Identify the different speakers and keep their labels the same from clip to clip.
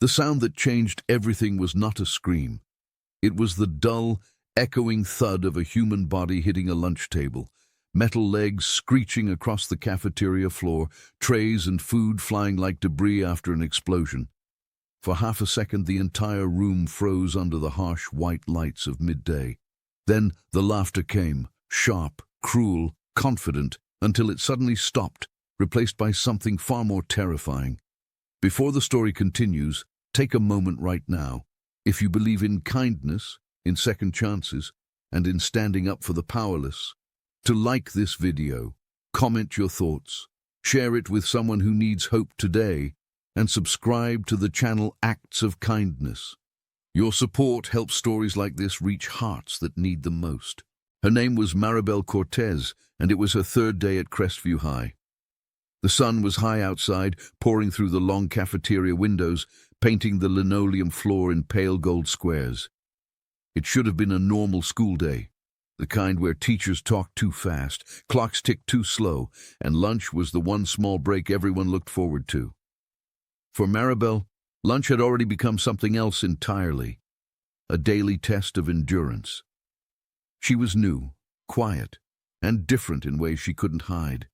Speaker 1: The sound that changed everything was not a scream. It was the dull, echoing thud of a human body hitting a lunch table, metal legs screeching across the cafeteria floor, trays and food flying like debris after an explosion. For half a second, the entire room froze under the harsh white lights of midday. Then the laughter came, sharp, cruel, confident, until it suddenly stopped, replaced by something far more terrifying. Before the story continues, take a moment right now. If you believe in kindness, in second chances, and in standing up for the powerless, to like this video, comment your thoughts, share it with someone who needs hope today, and subscribe to the channel Acts of Kindness. Your support helps stories like this reach hearts that need them most. Her name was Maribel Cortez, and it was her third day at Crestview High. The sun was high outside, pouring through the long cafeteria windows, painting the linoleum floor in pale gold squares. It should have been a normal school day, the kind where teachers talked too fast, clocks ticked too slow, and lunch was the one small break everyone looked forward to. For Maribel, lunch had already become something else entirely, a daily test of endurance. She was new, quiet, and different in ways she couldn't hide.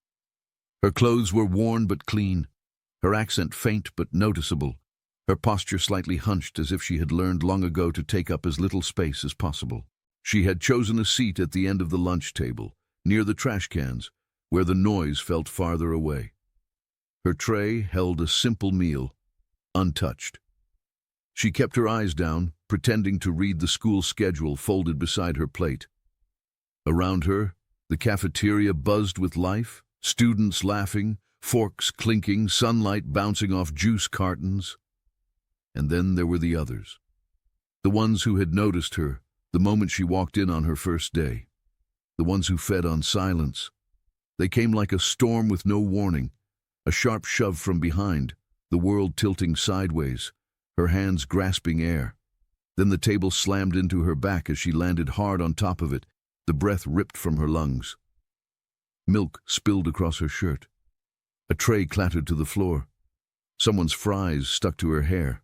Speaker 1: Her clothes were worn but clean, her accent faint but noticeable, her posture slightly hunched as if she had learned long ago to take up as little space as possible. She had chosen a seat at the end of the lunch table, near the trash cans, where the noise felt farther away. Her tray held a simple meal, untouched. She kept her eyes down, pretending to read the school schedule folded beside her plate. Around her, the cafeteria buzzed with life, students laughing, forks clinking, sunlight bouncing off juice cartons. And then there were the others, the ones who had noticed her the moment she walked in on her first day, the ones who fed on silence. They came like a storm with no warning, a sharp shove from behind, the world tilting sideways, her hands grasping air. Then the table slammed into her back as she landed hard on top of it, the breath ripped from her lungs. Milk spilled across her shirt. A tray clattered to the floor. Someone's fries stuck to her hair.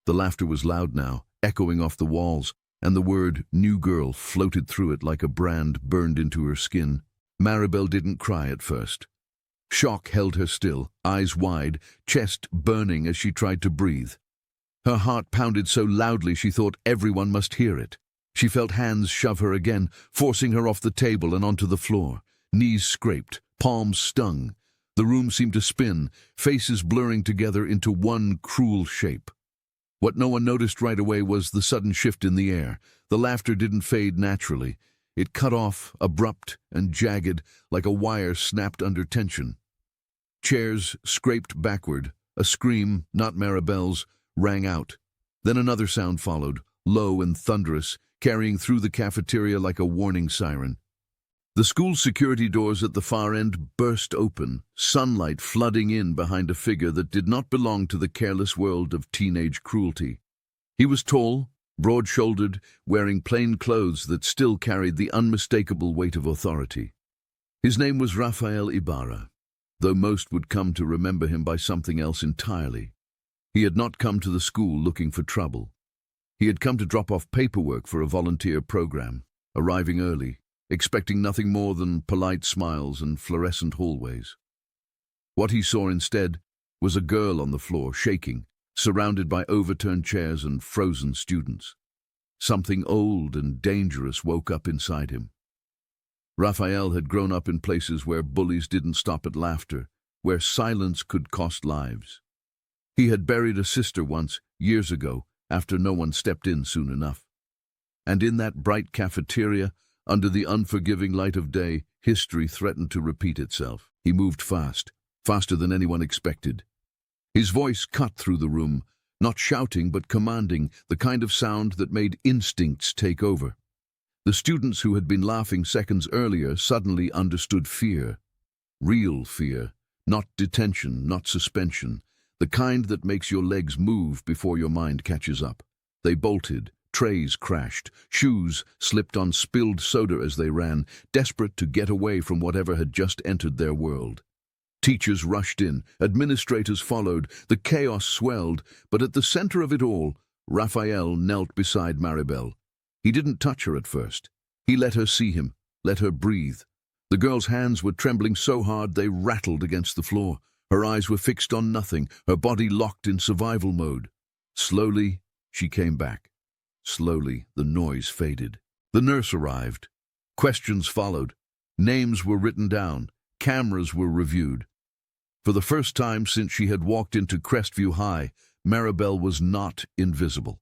Speaker 1: The laughter was loud now, echoing off the walls, and the word "new girl" floated through it like a brand burned into her skin. Maribel didn't cry at first. Shock held her still, eyes wide, chest burning as she tried to breathe. Her heart pounded so loudly she thought everyone must hear it. She felt hands shove her again, forcing her off the table and onto the floor. Knees scraped, palms stung. The room seemed to spin, faces blurring together into one cruel shape. What no one noticed right away was the sudden shift in the air. The laughter didn't fade naturally. It cut off, abrupt and jagged, like a wire snapped under tension. Chairs scraped backward. A scream, not Maribel's, rang out. Then another sound followed, low and thunderous, carrying through the cafeteria like a warning siren. The school security doors at the far end burst open, sunlight flooding in behind a figure that did not belong to the careless world of teenage cruelty. He was tall, broad-shouldered, wearing plain clothes that still carried the unmistakable weight of authority. His name was Rafael Ibarra, though most would come to remember him by something else entirely. He had not come to the school looking for trouble. He had come to drop off paperwork for a volunteer program, arriving early, expecting nothing more than polite smiles and fluorescent hallways. What he saw instead was a girl on the floor, shaking, surrounded by overturned chairs and frozen students. Something old and dangerous woke up inside him. Raphael had grown up in places where bullies didn't stop at laughter, where silence could cost lives. He had buried a sister once, years ago, after no one stepped in soon enough. And in that bright cafeteria, under the unforgiving light of day, history threatened to repeat itself. He moved fast, faster than anyone expected. His voice cut through the room, not shouting but commanding, the kind of sound that made instincts take over. The students who had been laughing seconds earlier suddenly understood fear. Real fear, not detention, not suspension, the kind that makes your legs move before your mind catches up. They bolted. Trays crashed, shoes slipped on spilled soda as they ran, desperate to get away from whatever had just entered their world. Teachers rushed in, administrators followed, the chaos swelled, but at the center of it all, Raphael knelt beside Maribel. He didn't touch her at first. He let her see him, let her breathe. The girl's hands were trembling so hard they rattled against the floor. Her eyes were fixed on nothing, her body locked in survival mode. Slowly, she came back. Slowly, the noise faded. The nurse arrived. Questions followed. Names were written down. Cameras were reviewed. For the first time since she had walked into Crestview High, Maribel was not invisible.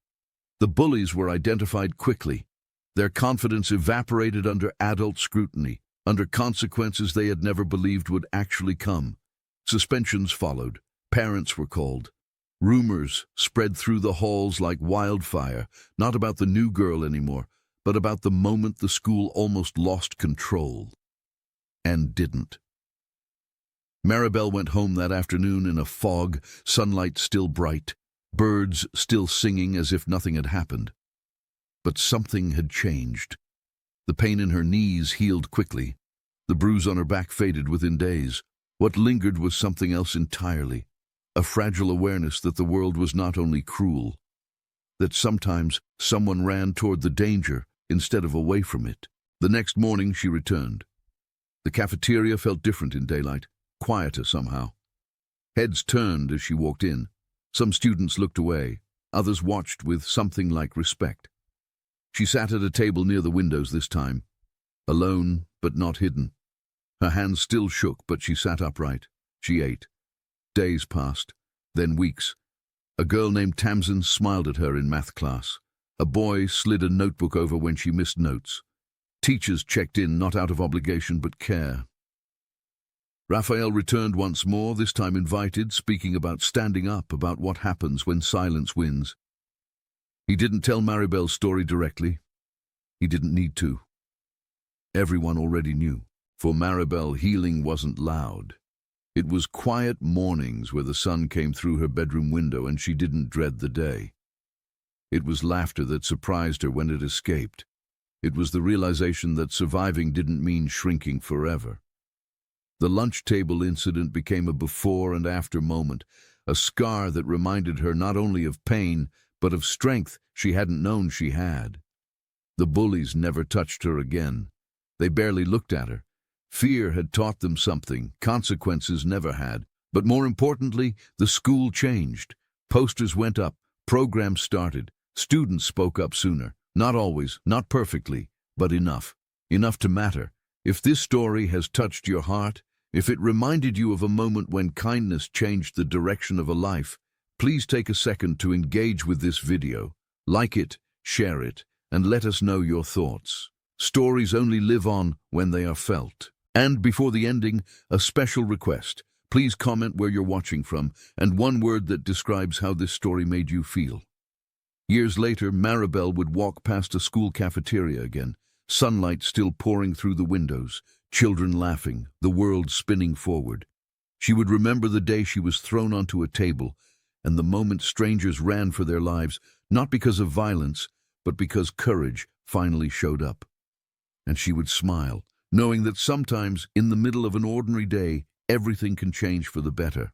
Speaker 1: The bullies were identified quickly. Their confidence evaporated under adult scrutiny, under consequences they had never believed would actually come. Suspensions followed. Parents were called. Rumors spread through the halls like wildfire, not about the new girl anymore, but about the moment the school almost lost control. And didn't. Maribel went home that afternoon in a fog, sunlight still bright, birds still singing as if nothing had happened. But something had changed. The pain in her knees healed quickly. The bruise on her back faded within days. What lingered was something else entirely, a fragile awareness that the world was not only cruel, that sometimes someone ran toward the danger instead of away from it. The next morning she returned. The cafeteria felt different in daylight, quieter somehow. Heads turned as she walked in. Some students looked away, others watched with something like respect. She sat at a table near the windows this time, alone but not hidden. Her hands still shook, but she sat upright. She ate. Days passed, then weeks. A girl named Tamsin smiled at her in math class. A boy slid a notebook over when she missed notes. Teachers checked in, not out of obligation but care. Raphael returned once more, this time invited, speaking about standing up, about what happens when silence wins. He didn't tell Maribel's story directly. He didn't need to. Everyone already knew. For Maribel, healing wasn't loud. It was quiet mornings where the sun came through her bedroom window and she didn't dread the day. It was laughter that surprised her when it escaped. It was the realization that surviving didn't mean shrinking forever. The lunch table incident became a before and after moment, a scar that reminded her not only of pain, but of strength she hadn't known she had. The bullies never touched her again. They barely looked at her. Fear had taught them something, consequences never had. But more importantly, the school changed. Posters went up, programs started, students spoke up sooner. Not always, not perfectly, but enough. Enough to matter. If this story has touched your heart, if it reminded you of a moment when kindness changed the direction of a life, please take a second to engage with this video. Like it, share it, and let us know your thoughts. Stories only live on when they are felt. And before the ending, a special request. Please comment where you're watching from, and one word that describes how this story made you feel. Years later, Maribel would walk past a school cafeteria again, sunlight still pouring through the windows, children laughing, the world spinning forward. She would remember the day she was thrown onto a table, and the moment strangers ran for their lives, not because of violence, but because courage finally showed up. And she would smile, knowing that sometimes, in the middle of an ordinary day, everything can change for the better.